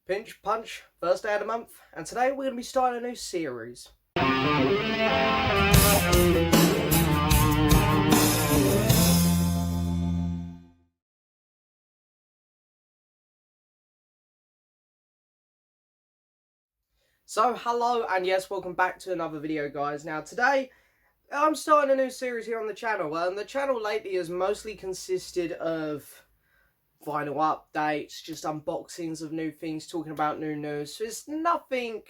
Pinch Punch, first day of the month, and today we're going to be starting a new series. So, hello, and yes, welcome back to another video, guys. Now, today, I'm starting a new series here on the channel. The channel lately has mostly consisted of vinyl updates, just unboxings of new things, talking about new news. So it's nothing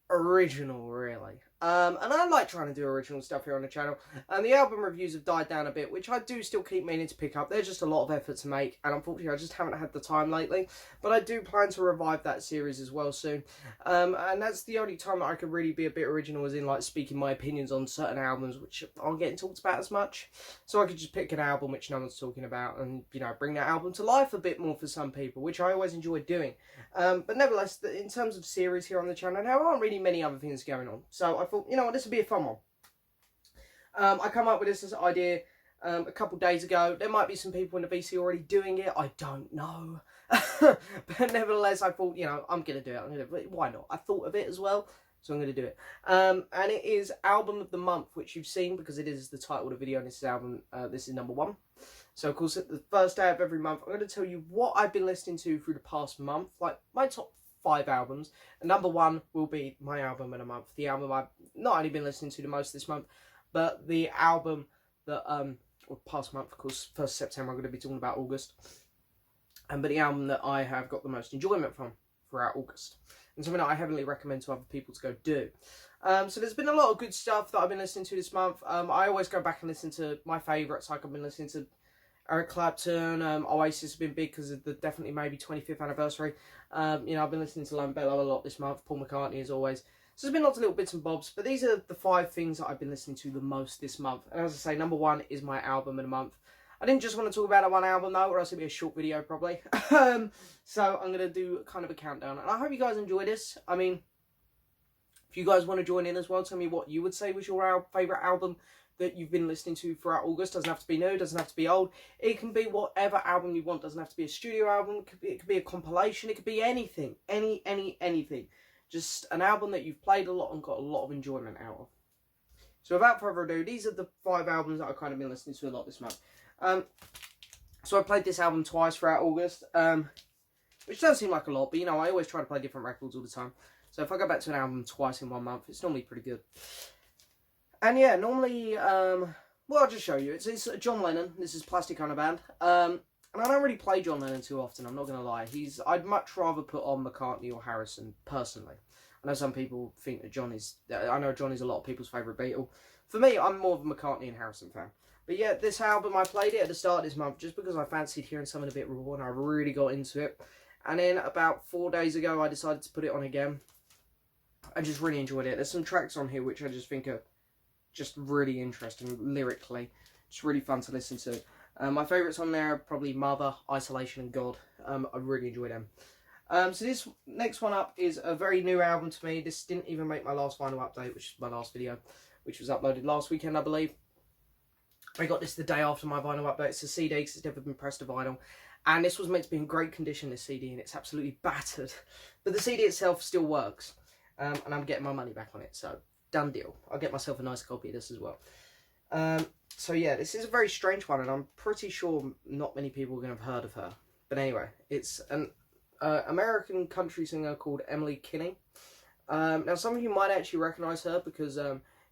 original, really. And I like trying to do original stuff here on the channel. And the album reviews have died down a bit, which I do still keep meaning to pick up. They're just a lot of effort to make, and unfortunately I just haven't had the time lately. But I do plan to revive that series as well soon. And that's the only time that I could really be a bit original, as in like speaking my opinions on certain albums which aren't getting talked about as much. So I could just pick an album which no one's talking about and, you know, bring that album to life a bit more for some people, which I always enjoy doing. But nevertheless, in terms of series here on the channel, there aren't really many other things going on. So I thought, you know what, this would be a fun one. I come up with this idea a couple days ago. There might be some people in the VC already doing it. I don't know. But nevertheless, I thought, you know, I'm going to do it. Why not? I thought of it as well. So I'm going to do it. And it is Album of the Month, which you've seen because it is the title of the video. And this is album. This is number 1. So, of course, at the first day of every month, I'm going to tell you what I've been listening to through the past month. Like, my top 5 albums. And number 1 will be my album of the month. The album I've not only been listening to the most this month, but the album that, or past month, of course, 1st September, I'm going to be talking about August. But the album that I have got the most enjoyment from throughout August. And something that I heavily recommend to other people to go do. So there's been a lot of good stuff that I've been listening to this month. I always go back and listen to my favourites. Like I've been listening to Eric Clapton. Oasis has been big because of the definitely maybe 25th anniversary. You know, I've been listening to Bello a lot this month. Paul McCartney as always. So there's been lots of little bits and bobs. But these are the 5 things that I've been listening to the most this month. And as I say, number 1 is my album of the month. I didn't just want to talk about that one album though, or else it'd be a short video probably. So I'm going to do kind of a countdown. And I hope you guys enjoy this. I mean, if you guys want to join in as well, tell me what you would say was your favourite album that you've been listening to throughout August. Doesn't have to be new, doesn't have to be old. It can be whatever album you want. Doesn't have to be a studio album. It could be a compilation. It could be anything. Anything. Just an album that you've played a lot and got a lot of enjoyment out of. So without further ado, these are the 5 albums that I've kind of been listening to a lot this month. So I played this album twice throughout August, which doesn't seem like a lot, but you know, I always try to play different records all the time. So if I go back to an album twice in 1 month, it's normally pretty good. And yeah, normally, well, I'll just show you. It's John Lennon. This is Plastic Ono Band. And I don't really play John Lennon too often, I'm not going to lie. I'd much rather put on McCartney or Harrison, personally. I know some people think that John is a lot of people's favourite Beatle. For me, I'm more of a McCartney and Harrison fan. But yeah, this album, I played it at the start of this month just because I fancied hearing something a bit raw and I really got into it. And then about 4 days ago, I decided to put it on again. I just really enjoyed it. There's some tracks on here which I just think are just really interesting lyrically. It's really fun to listen to. My favourites on there are probably Mother, Isolation and God. I really enjoy them. So this next one up is a very new album to me. This didn't even make my last vinyl update, which is my last video, which was uploaded last weekend, I believe. I got this the day after my vinyl update. It's a CD because it's never been pressed to vinyl. And this was meant to be in great condition, this CD, and it's absolutely battered. But the CD itself still works. And I'm getting my money back on it, so done deal. I'll get myself a nice copy of this as well. So yeah, this is a very strange one, and I'm pretty sure not many people are going to have heard of her. But anyway, it's an American country singer called Emily Kinney. Now, some of you might actually recognise her because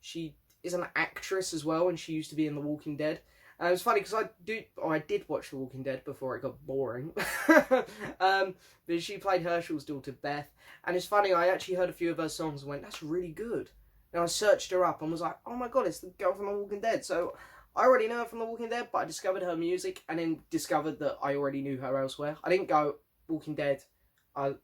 she is an actress as well, and she used to be in The Walking Dead. And it was funny because I did watch The Walking Dead before it got boring. But she played Herschel's daughter Beth, and it's funny, I actually heard a few of her songs and went, that's really good. And I searched her up and was like, oh my god, it's the girl from The Walking Dead. So I already know her from The Walking Dead, but I discovered her music and then discovered that I already knew her elsewhere. I didn't go, Walking Dead,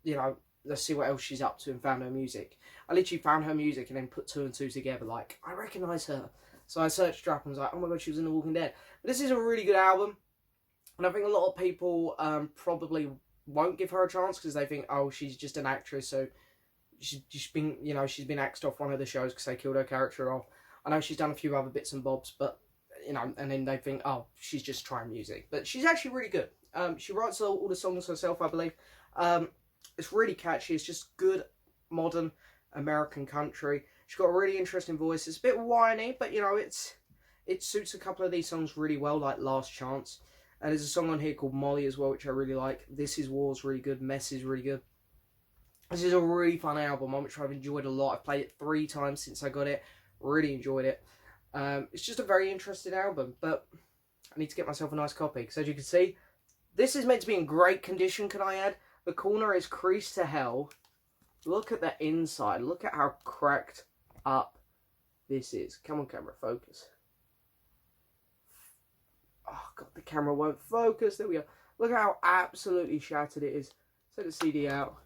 you know, let's see what else she's up to, and found her music. I literally found her music and then put 2 and 2 together, like, I recognise her. So I searched her up and was like, oh my god, she was in The Walking Dead. But this is a really good album, and I think a lot of people probably won't give her a chance because they think, oh, she's just an actress, so she's been, you know, she's been axed off one of the shows because they killed her character off. I know she's done a few other bits and bobs, but, you know, and then they think, oh, she's just trying music. But she's actually really good. She writes all the songs herself, I believe. It's really catchy. It's just good modern American country. She's got a really interesting voice. It's a bit whiny, but you know, it suits a couple of these songs really well, like Last Chance. And there's a song on here called Molly as well, which I really like. This Is War's really good. Mess is really good. This is a really fun album, which I've enjoyed a lot. I've played it 3 times since I got it. Really enjoyed it. It's just a very interesting album, but I need to get myself a nice copy. Because as you can see, this is meant to be in great condition, can I add? The corner is creased to hell. Look at the inside. Look at how cracked up this is. Come on, camera, focus. Oh, God, the camera won't focus. There we go. Look at how absolutely shattered it is. Take the CD out.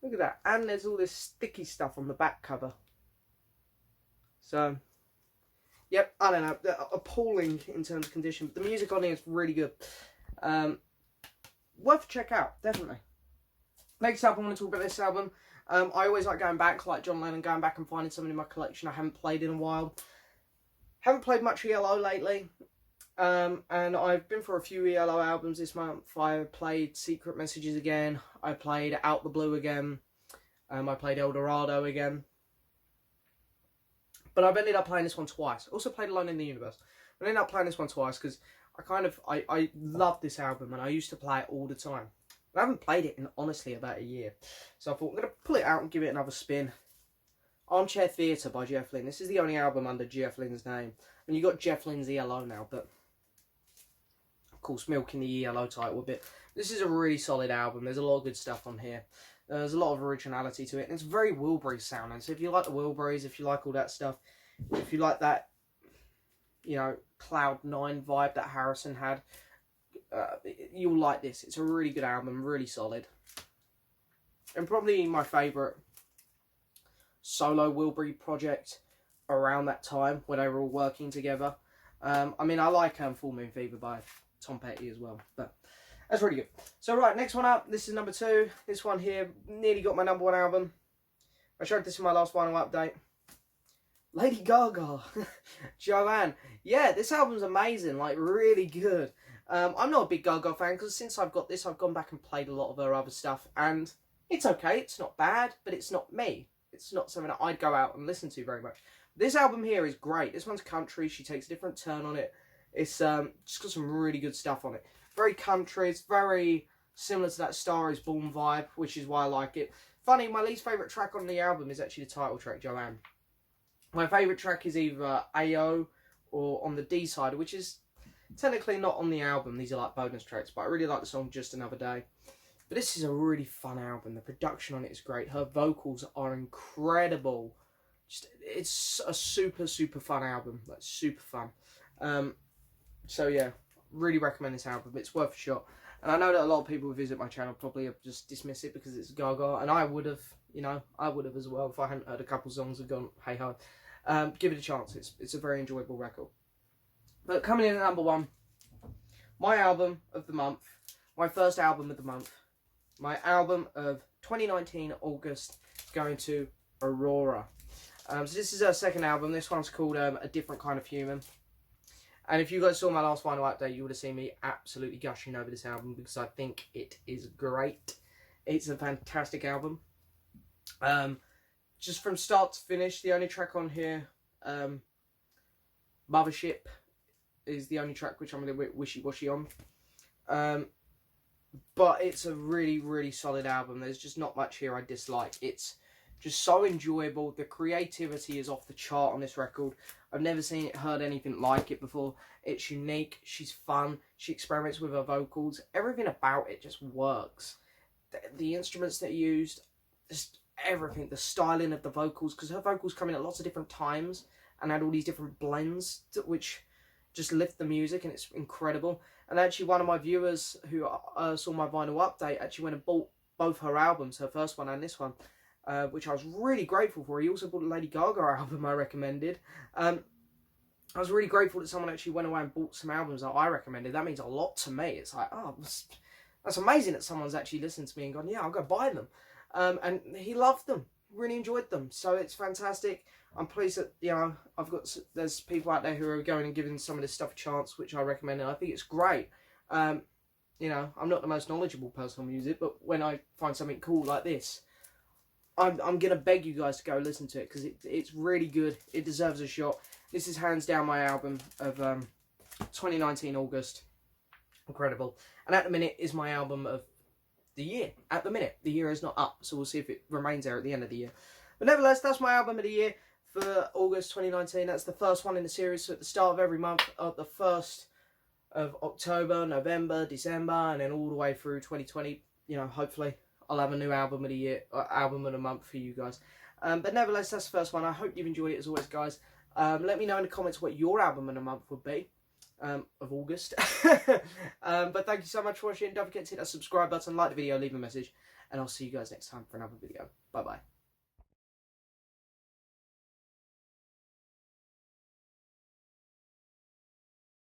Look at that. And there's all this sticky stuff on the back cover. So, yep, I don't know. They're appalling in terms of condition. But the music on here is really good. Worth a check out, definitely. Next up, I want to talk about this album. I always like going back, like John Lennon, going back and finding something in my collection I haven't played in a while. Haven't played much ELO lately. And I've been for a few ELO albums this month. I played Secret Messages again. I played Out the Blue again. I played El Dorado again. But I've ended up playing this one twice. Also played Alone in the Universe. But I ended up playing this one twice because I love this album and I used to play it all the time. I haven't played it in, honestly, about a year. So I thought, I'm going to pull it out and give it another spin. Armchair Theatre by Jeff Lynne. This is the only album under Jeff Lynne's name. And you got Jeff Lynne's ELO now, but of course milking the ELO title a bit. This is a really solid album. There's a lot of good stuff on here. There's a lot of originality to it. And it's very Wilburys sounding. So if you like the Wilburys, if you like all that stuff, if you like that, you know, Cloud 9 vibe that Harrison had, you'll like this. It's a really good album, really solid. And probably my favourite solo Wilbury project around that time when they were all working together. I mean, I like Full Moon Fever by Tom Petty as well, but that's really good. So right, next one up, this is number 2. This one here nearly got my number 1 album. I showed this in my last final update. Lady Gaga, Joanne. Yeah, this album's amazing, like really good. I'm not a big Gaga fan because since I've got this, I've gone back and played a lot of her other stuff, and it's okay. It's not bad, but it's not me. It's not something that I'd go out and listen to very much. This album here is great. This one's country. She takes a different turn on it. It's just got some really good stuff on it. Very country. It's very similar to that Star Is Born vibe, which is why I like it. Funny, my least favourite track on the album is actually the title track, Joanne. My favourite track is either AO or on the D side, which is technically not on the album. These are like bonus tracks, but I really like the song Just Another Day. But this is a really fun album. The production on it is great. Her vocals are incredible. It's a super, super fun album. Like, super fun. So yeah, really recommend this album. It's worth a shot. And I know that a lot of people who visit my channel probably have just dismiss it because it's Gaga. And I would have, you know, I would have as well if I hadn't heard a couple songs and gone, hey ho. Give it a chance. It's a very enjoyable record. But coming in at number 1, my album of the month, my first album of the month, my album of 2019 August, going to Aurora. So this is her second album. This one's called A Different Kind of Human. And if you guys saw my last final update, you would have seen me absolutely gushing over this album because I think it is great. It's a fantastic album. Just from start to finish, the only track on here, Mothership, is the only track which I'm a little bit wishy-washy on. But it's a really, really solid album. There's just not much here I dislike. It's just so enjoyable. The creativity is off the chart on this record. I've never seen it, heard anything like it before. It's unique. She's fun. She experiments with her vocals. Everything about it just works. The instruments that are used, just everything. The styling of the vocals, because her vocals come in at lots of different times and add all these different blends, which just lift the music, and it's incredible. And actually, one of my viewers who saw my vinyl update actually went and bought both her albums, her first one and this one, which I was really grateful for. He also bought a Lady Gaga album I recommended. I was really grateful that someone actually went away and bought some albums that I recommended. That means a lot to me. It's like, oh, that's amazing that someone's actually listened to me and gone, yeah, I'll go buy them. And he loved them, really enjoyed them. So it's fantastic. I'm pleased that, you know, there's people out there who are going and giving some of this stuff a chance, which I recommend, and I think it's great. You know, I'm not the most knowledgeable person on music, but when I find something cool like this, I'm going to beg you guys to go listen to it, because it's really good. It deserves a shot. This is hands down my album of 2019 August. Incredible. And at the minute is my album of the year. At the minute, the year is not up, so we'll see if it remains there at the end of the year. But nevertheless, that's my album of the year for August 2019. That's the first one in the series. So at the start of every month, the 1st of October, November, December, and then all the way through 2020, you know, hopefully I'll have a new album of the year, album of the month for you guys. But nevertheless, that's the first one. I hope you've enjoyed it as always, guys. Let me know in the comments what your album of the month would be. Of August. But thank you so much for watching. Don't forget to hit that subscribe button, like the video, leave a message, and I'll see you guys next time for another video. Bye bye.